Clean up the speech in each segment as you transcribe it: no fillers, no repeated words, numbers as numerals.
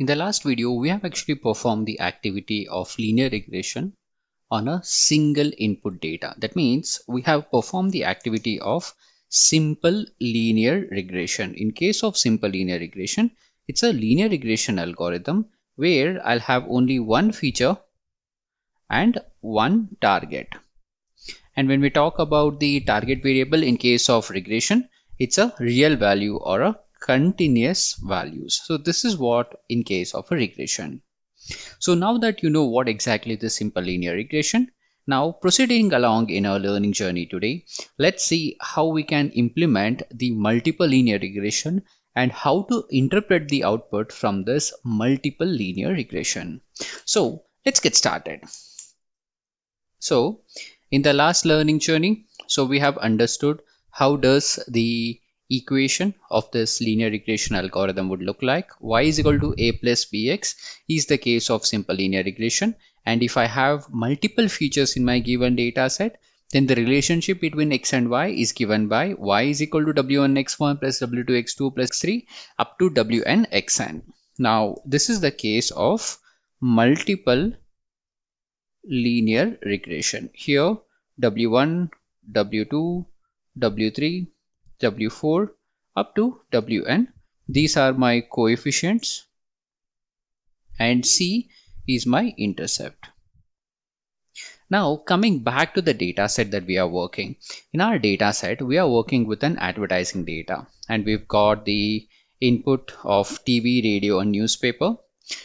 In the last video, we have actually performed the activity of linear regression on a single input data. That means we have performed the activity of simple linear regression. In case of simple linear regression, it's a linear regression algorithm where I'll have only one feature and one target. And when we talk about the target variable in case of regression, it's a real value or a continuous values. So this is what in case of a regression. So now that you know what exactly the simple linear regression, now proceeding along in our learning journey today, let's see how we can implement the multiple linear regression and how to interpret the output from this multiple linear regression. So let's get started. So in the last learning journey, so we have understood how does the equation of this linear regression algorithm would look like. Y is equal to a plus bx is the case of simple linear regression, and if I have multiple features in my given data set, then the relationship between x and y is given by y is equal to w1 x1 plus w2 x2 plus x3 up to wn xn. Now this is the case of multiple linear regression. Here w1, w2, w3, w4 up to wn, these are my coefficients and c is my intercept. Now coming back to the data set that we are working. In our data set, we are working with an advertising data, and we've got the input of TV, radio and newspaper.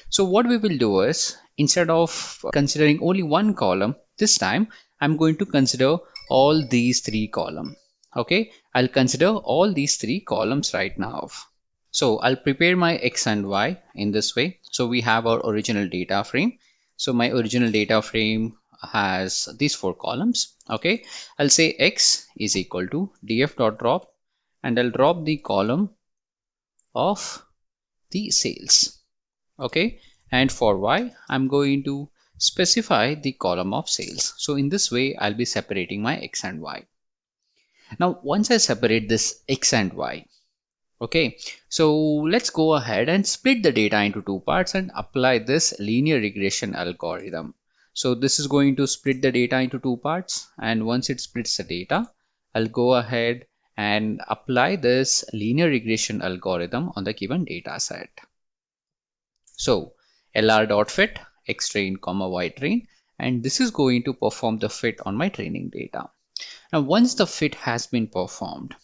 So what we will do is, instead of considering only one column, this time I'm going to consider all these three columns. Okay, I'll consider all these three columns right now. So I'll prepare my x and y in this way. So we have our original data frame. So my original data frame has these four columns. Okay, I'll say x is equal to df dot drop, and I'll drop the column of the sales. Okay, and for y I'm going to specify the column of sales. So in this way I'll be separating my x and y. Now once I separate this x and y, okay, so let's go ahead and split the data into two parts and apply this linear regression algorithm. So this is going to split the data into two parts, and once it splits the data, I'll go ahead and apply this linear regression algorithm on the given data set. So lr.fit x train comma y train, and this is going to perform the fit on my training data. Now once the fit has been performed,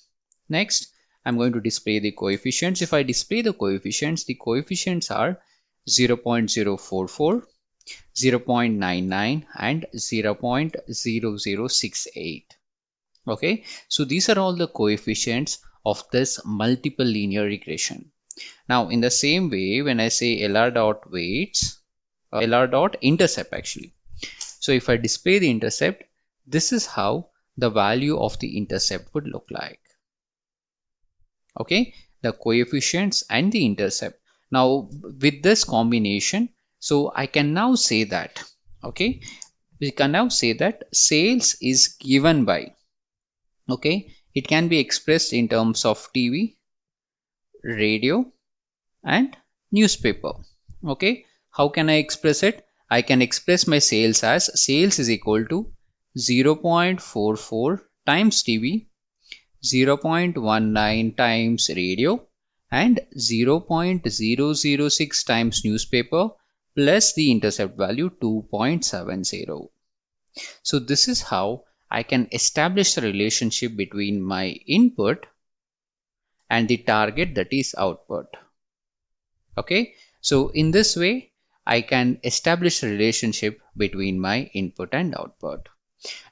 next I'm going to display the coefficients. If I display the coefficients are 0.044, 0.99 and 0.0068. Okay, so these are all the coefficients of this multiple linear regression. Now in the same way, when I say lr dot weights, lr dot intercept actually. So if I display the intercept, this is how the value of the intercept would look like. Okay, the coefficients and the intercept. Now with this combination, so I can now say that, okay, we can now say that sales is given by, okay, it can be expressed in terms of TV, radio and newspaper. Okay, how can I express it? I can express my sales as sales is equal to 0.44 times TV, 0.19 times radio and 0.006 times newspaper plus the intercept value 2.70. So this is how I can establish the relationship between my input and the target, that is output. Okay, so in this way I can establish a relationship between my input and output.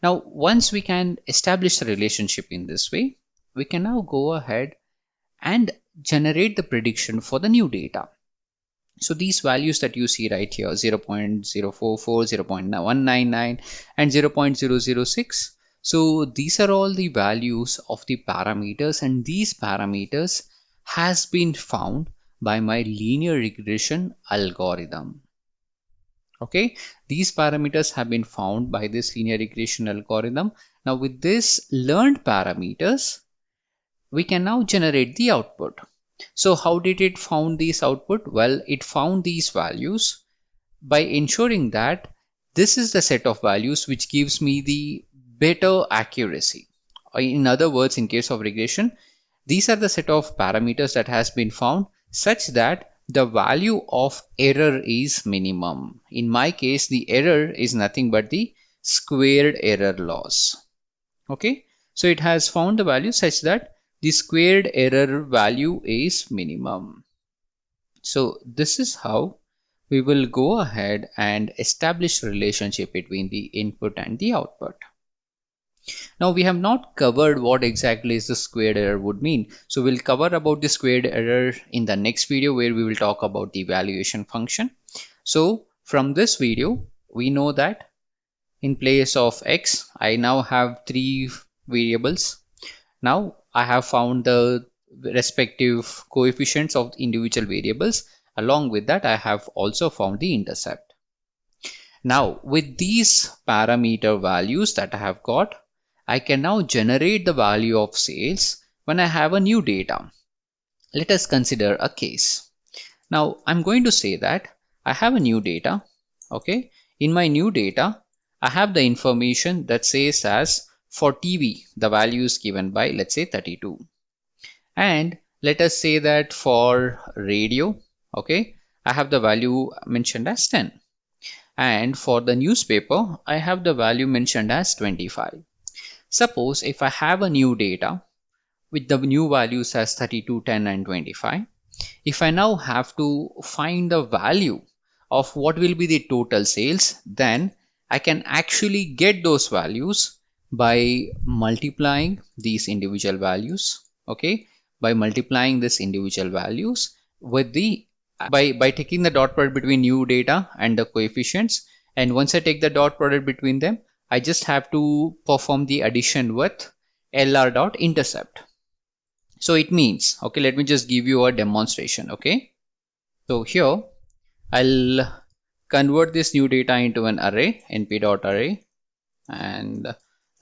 Now once we can establish the relationship in this way, we can now go ahead and generate the prediction for the new data. So these values that you see right here, 0.044, 0.199 and 0.006, so these are all the values of the parameters, and these parameters has been found by my linear regression algorithm. Okay, these parameters have been found by this linear regression algorithm. Now with this learned parameters, we can now generate the output. So how did it found these output? Well, it found these values by ensuring that this is the set of values which gives me the better accuracy. In other words, in case of regression, these are the set of parameters that has been found such that the value of error is minimum. In my case, the error is nothing but the squared error loss. Okay, so it has found the value such that the squared error value is minimum. So this is how we will go ahead and establish relationship between the input and the output. Now we have not covered what exactly is the squared error would mean. So we'll cover about the squared error in the next video where we will talk about the evaluation function. So from this video, we know that in place of x, I now have three variables. Now I have found the respective coefficients of individual variables. Along with that, I have also found the intercept. Now with these parameter values that I have got, I can now generate the value of sales when I have a new data. Let us consider a case. Now I'm going to say that I have a new data. Okay, in my new data, I have the information that says as for TV, the value is given by, let's say, 32. And let us say that for radio, okay, I have the value mentioned as 10. And for the newspaper, I have the value mentioned as 25. Suppose if I have a new data with the new values as 32, 10 and 25, if I now have to find the value of what will be the total sales, then I can actually get those values by multiplying these individual values. Okay, by multiplying these individual values with the by taking the dot product between new data and the coefficients, and once I take the dot product between them, I just have to perform the addition with LR dot intercept. So it means, okay, let me just give you a demonstration. Okay, so here I'll convert this new data into an array, np.array, and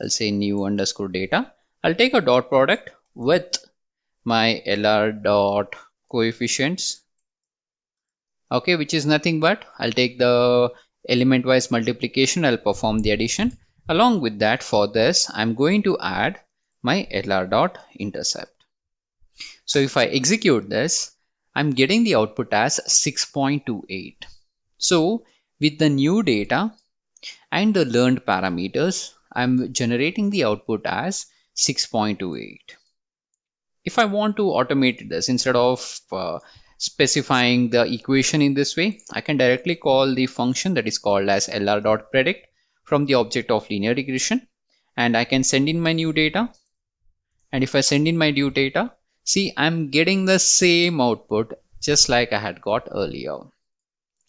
I'll say new underscore data. I'll take a dot product with my LR dot coefficients, okay, which is nothing but I'll take the element wise multiplication, I'll perform the addition. Along with that, for this I'm going to add my LR dot intercept. So if I execute this, I'm getting the output as 6.28. So with the new data and the learned parameters, I'm generating the output as 6.28. If I want to automate this, instead of specifying the equation in this way, I can directly call the function that is called as lr.predict from the object of linear regression, and I can send in my new data. And if I send in my new data, see, I'm getting the same output just like I had got earlier.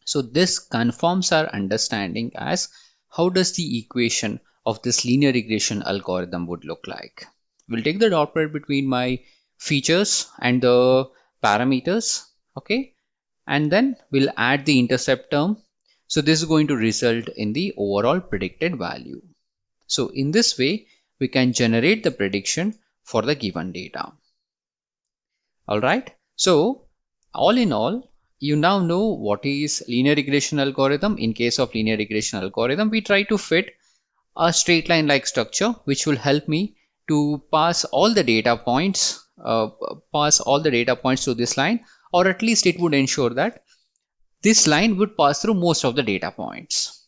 So this confirms our understanding as how does the equation of this linear regression algorithm would look like. We'll take the dot product between my features and the parameters, okay, and then we'll add the intercept term. So this is going to result in the overall predicted value. So in this way, we can generate the prediction for the given data. All right, so all in all, you now know what is linear regression algorithm. In case of linear regression algorithm, we try to fit a straight line like structure which will help me to pass all the data points to this line, or at least it would ensure that this line would pass through most of the data points.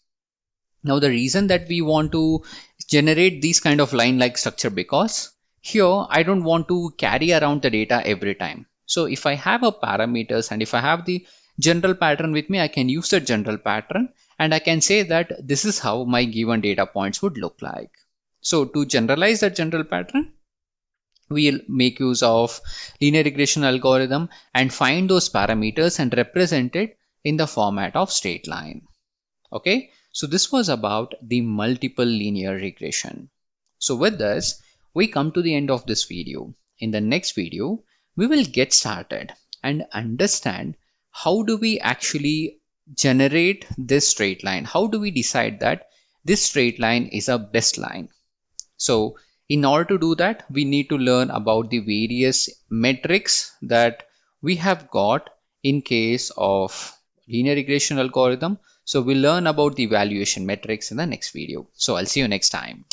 Now the reason that we want to generate these kind of line like structure, because here I don't want to carry around the data every time. So if I have a parameters and if I have the general pattern with me, I can use the general pattern and I can say that this is how my given data points would look like. So to generalize that general pattern, we'll make use of linear regression algorithm and find those parameters and represent it in the format of straight line. Okay, so this was about the multiple linear regression. So with this, we come to the end of this video. In the next video, we will get started and understand how do we actually generate this straight line? How do we decide that this straight line is a best line? So in order to do that, we need to learn about the various metrics that we have got in case of linear regression algorithm. So we'll learn about the evaluation metrics in the next video. So I'll see you next time.